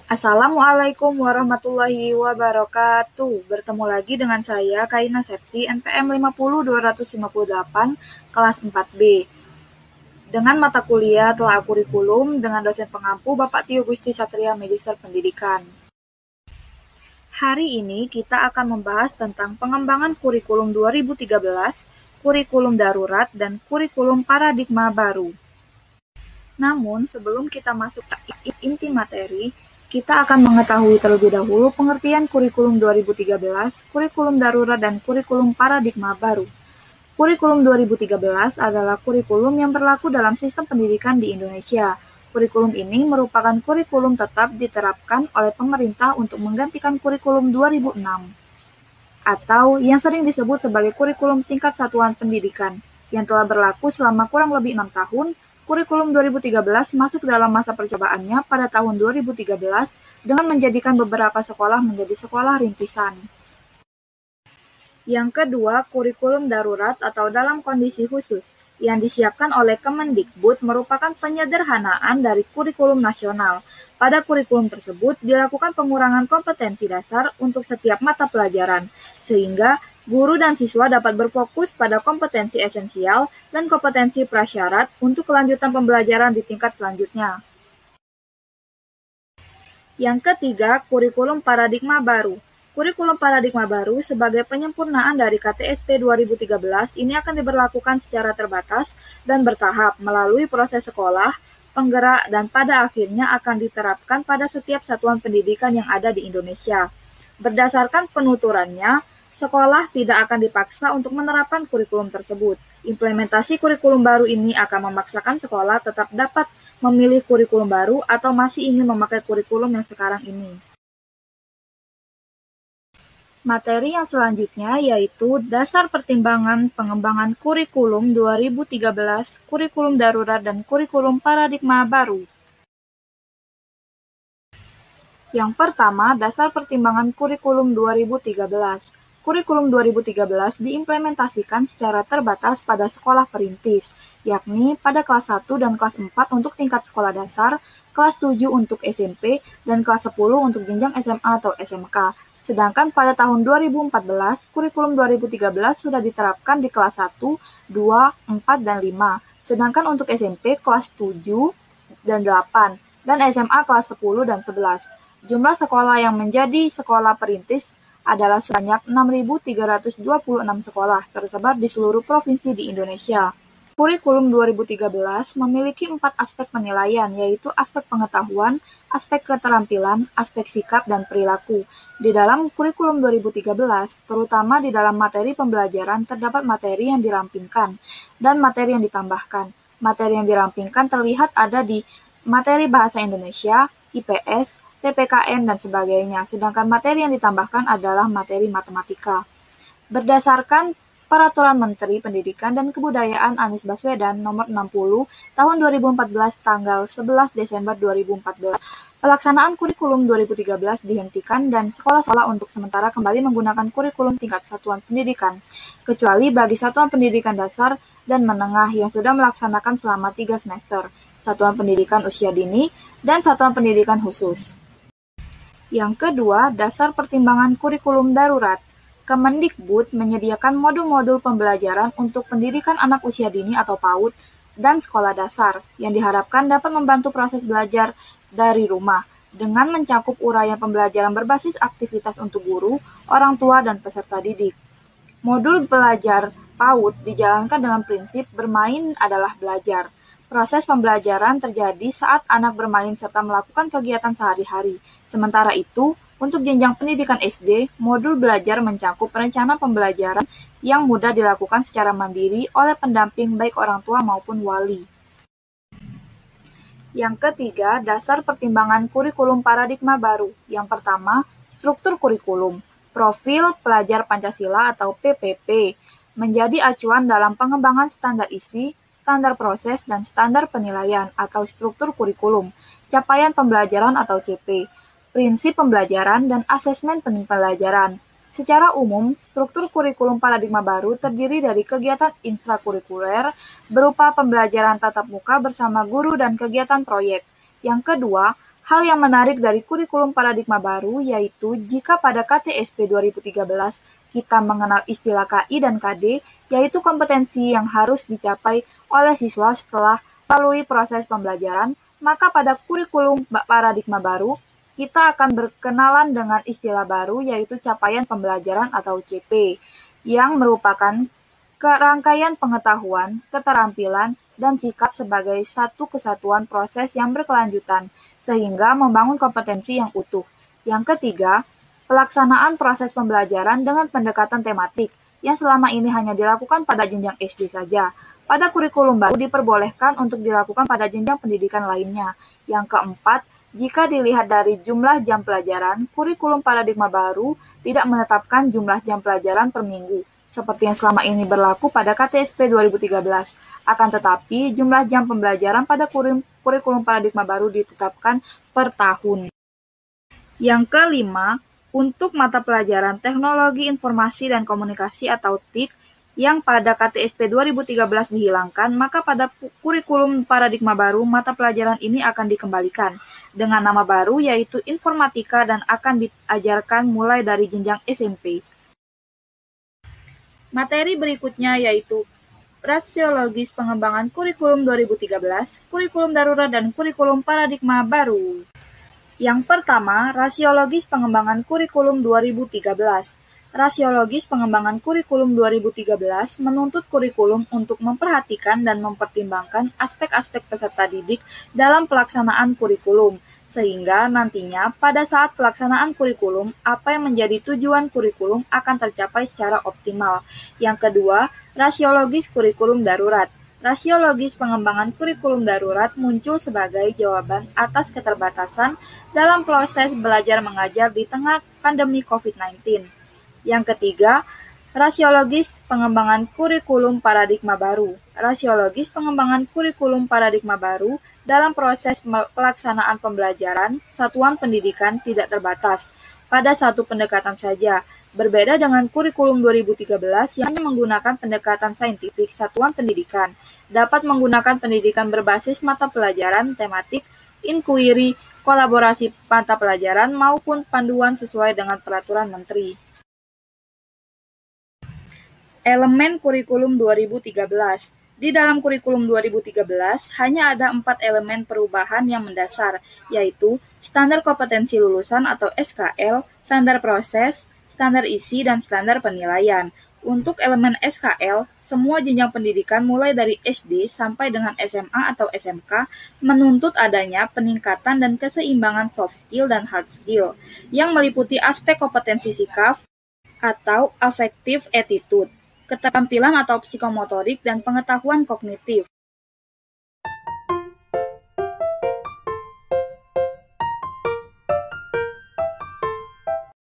Assalamualaikum warahmatullahi wabarakatuh. Bertemu lagi dengan saya, Kaina Septi, NPM 50258, kelas 4B. Dengan mata kuliah telah kurikulum dengan dosen pengampu Bapak Tio Gusti Satria, Magister Pendidikan. Hari ini kita akan membahas tentang pengembangan kurikulum 2013, kurikulum darurat, dan kurikulum paradigma baru. Namun, sebelum kita masuk ke inti materi, kita akan mengetahui terlebih dahulu pengertian kurikulum 2013, kurikulum darurat, dan kurikulum paradigma baru. Kurikulum 2013 adalah kurikulum yang berlaku dalam sistem pendidikan di Indonesia. Kurikulum ini merupakan kurikulum tetap diterapkan oleh pemerintah untuk menggantikan kurikulum 2006, atau yang sering disebut sebagai kurikulum tingkat satuan pendidikan, yang telah berlaku selama kurang lebih 6 tahun. Kurikulum 2013 masuk dalam masa percobaannya pada tahun 2013 dengan menjadikan beberapa sekolah menjadi sekolah rintisan. Yang kedua, kurikulum darurat atau dalam kondisi khusus, yang disiapkan oleh Kemendikbud merupakan penyederhanaan dari kurikulum nasional. Pada kurikulum tersebut dilakukan pengurangan kompetensi dasar untuk setiap mata pelajaran, sehingga guru dan siswa dapat berfokus pada kompetensi esensial dan kompetensi prasyarat untuk kelanjutan pembelajaran di tingkat selanjutnya. Yang ketiga, kurikulum paradigma baru. Kurikulum paradigma baru sebagai penyempurnaan dari KTSP 2013 ini akan diberlakukan secara terbatas dan bertahap melalui proses sekolah, penggerak, dan pada akhirnya akan diterapkan pada setiap satuan pendidikan yang ada di Indonesia. Berdasarkan penuturannya, sekolah tidak akan dipaksa untuk menerapkan kurikulum tersebut. Implementasi kurikulum baru ini akan memaksakan sekolah tetap dapat memilih kurikulum baru atau masih ingin memakai kurikulum yang sekarang ini. Materi yang selanjutnya yaitu dasar pertimbangan pengembangan kurikulum 2013, kurikulum darurat, dan kurikulum paradigma baru. Yang pertama, dasar pertimbangan kurikulum 2013. Kurikulum 2013 diimplementasikan secara terbatas pada sekolah perintis, yakni pada kelas 1 dan kelas 4 untuk tingkat sekolah dasar, kelas 7 untuk SMP, dan kelas 10 untuk jenjang SMA atau SMK. Sedangkan pada tahun 2014, kurikulum 2013 sudah diterapkan di kelas 1, 2, 4, dan 5. Sedangkan untuk SMP kelas 7 dan 8, dan SMA kelas 10 dan 11. Jumlah sekolah yang menjadi sekolah perintis adalah sebanyak 6.326 sekolah tersebar di seluruh provinsi di Indonesia. Kurikulum 2013 memiliki 4 aspek penilaian, yaitu aspek pengetahuan, aspek keterampilan, aspek sikap, dan perilaku. Di dalam kurikulum 2013, terutama di dalam materi pembelajaran terdapat materi yang dirampingkan dan materi yang ditambahkan. Materi yang dirampingkan terlihat ada di materi bahasa Indonesia, IPS, PPKN, dan sebagainya, sedangkan materi yang ditambahkan adalah materi matematika. Berdasarkan Peraturan Menteri Pendidikan dan Kebudayaan Anies Baswedan Nomor 60 Tahun 2014 tanggal 11 Desember 2014, pelaksanaan kurikulum 2013 dihentikan dan sekolah-sekolah untuk sementara kembali menggunakan kurikulum tingkat satuan pendidikan, kecuali bagi satuan pendidikan dasar dan menengah yang sudah melaksanakan selama 3 semester, satuan pendidikan usia dini, dan satuan pendidikan khusus. Yang kedua, dasar pertimbangan kurikulum darurat. Kemendikbud menyediakan modul-modul pembelajaran untuk pendidikan anak usia dini atau PAUD dan sekolah dasar yang diharapkan dapat membantu proses belajar dari rumah dengan mencakup uraian pembelajaran berbasis aktivitas untuk guru, orang tua, dan peserta didik. Modul belajar PAUD dijalankan dengan prinsip bermain adalah belajar. Proses pembelajaran terjadi saat anak bermain serta melakukan kegiatan sehari-hari. Sementara itu, untuk jenjang pendidikan SD, modul belajar mencakup rencana pembelajaran yang mudah dilakukan secara mandiri oleh pendamping baik orang tua maupun wali. Yang ketiga, dasar pertimbangan kurikulum paradigma baru. Yang pertama, struktur kurikulum. Profil Pelajar Pancasila atau PPP menjadi acuan dalam pengembangan standar isi, standar proses, dan standar penilaian atau struktur kurikulum, capaian pembelajaran atau CP, prinsip pembelajaran, dan asesmen pembelajaran. Secara umum, struktur kurikulum paradigma baru terdiri dari kegiatan intrakurikuler berupa pembelajaran tatap muka bersama guru dan kegiatan proyek. Yang kedua, hal yang menarik dari kurikulum paradigma baru yaitu jika pada KTSP 2013 kita mengenal istilah KI dan KD, yaitu kompetensi yang harus dicapai oleh siswa setelah melalui proses pembelajaran, maka pada kurikulum paradigma baru kita akan berkenalan dengan istilah baru yaitu capaian pembelajaran atau CP, yang merupakan kerangkaian pengetahuan, keterampilan, dan sikap sebagai satu kesatuan proses yang berkelanjutan, sehingga membangun kompetensi yang utuh. Yang ketiga, pelaksanaan proses pembelajaran dengan pendekatan tematik, yang selama ini hanya dilakukan pada jenjang SD saja. Pada kurikulum baru diperbolehkan untuk dilakukan pada jenjang pendidikan lainnya. Yang keempat, jika dilihat dari jumlah jam pelajaran, kurikulum paradigma baru tidak menetapkan jumlah jam pelajaran per minggu, seperti yang selama ini berlaku pada KTSP 2013. Akan tetapi, jumlah jam pembelajaran pada kurikulum paradigma baru ditetapkan per tahun. Yang kelima, untuk mata pelajaran Teknologi Informasi dan Komunikasi atau TIK, yang pada KTSP 2013 dihilangkan, maka pada kurikulum paradigma baru, mata pelajaran ini akan dikembalikan dengan nama baru yaitu Informatika dan akan diajarkan mulai dari jenjang SMP. Materi berikutnya yaitu Rasiologis Pengembangan Kurikulum 2013, Kurikulum Darurat dan Kurikulum Paradigma Baru. Yang pertama, Rasiologis Pengembangan Kurikulum 2013. Rasiologis pengembangan kurikulum 2013 menuntut kurikulum untuk memperhatikan dan mempertimbangkan aspek-aspek peserta didik dalam pelaksanaan kurikulum, sehingga nantinya pada saat pelaksanaan kurikulum, apa yang menjadi tujuan kurikulum akan tercapai secara optimal. Yang kedua, rasiologis kurikulum darurat. Rasiologis pengembangan kurikulum darurat muncul sebagai jawaban atas keterbatasan dalam proses belajar mengajar di tengah pandemi COVID-19. Yang ketiga, rasiologis pengembangan kurikulum paradigma baru. Rasiologis pengembangan kurikulum paradigma baru dalam proses pelaksanaan pembelajaran satuan pendidikan tidak terbatas pada satu pendekatan saja. Berbeda dengan kurikulum 2013 yang hanya menggunakan pendekatan saintifik satuan pendidikan, dapat menggunakan pendidikan berbasis mata pelajaran, tematik, inquiry, kolaborasi mata pelajaran, maupun panduan sesuai dengan peraturan menteri. Elemen kurikulum 2013. Di dalam kurikulum 2013, hanya ada 4 elemen perubahan yang mendasar, yaitu standar kompetensi lulusan atau SKL, standar proses, standar isi, dan standar penilaian. Untuk elemen SKL, semua jenjang pendidikan mulai dari SD sampai dengan SMA atau SMK menuntut adanya peningkatan dan keseimbangan soft skill dan hard skill, yang meliputi aspek kompetensi sikap atau affective attitude, keterampilan atau psikomotorik, dan pengetahuan kognitif.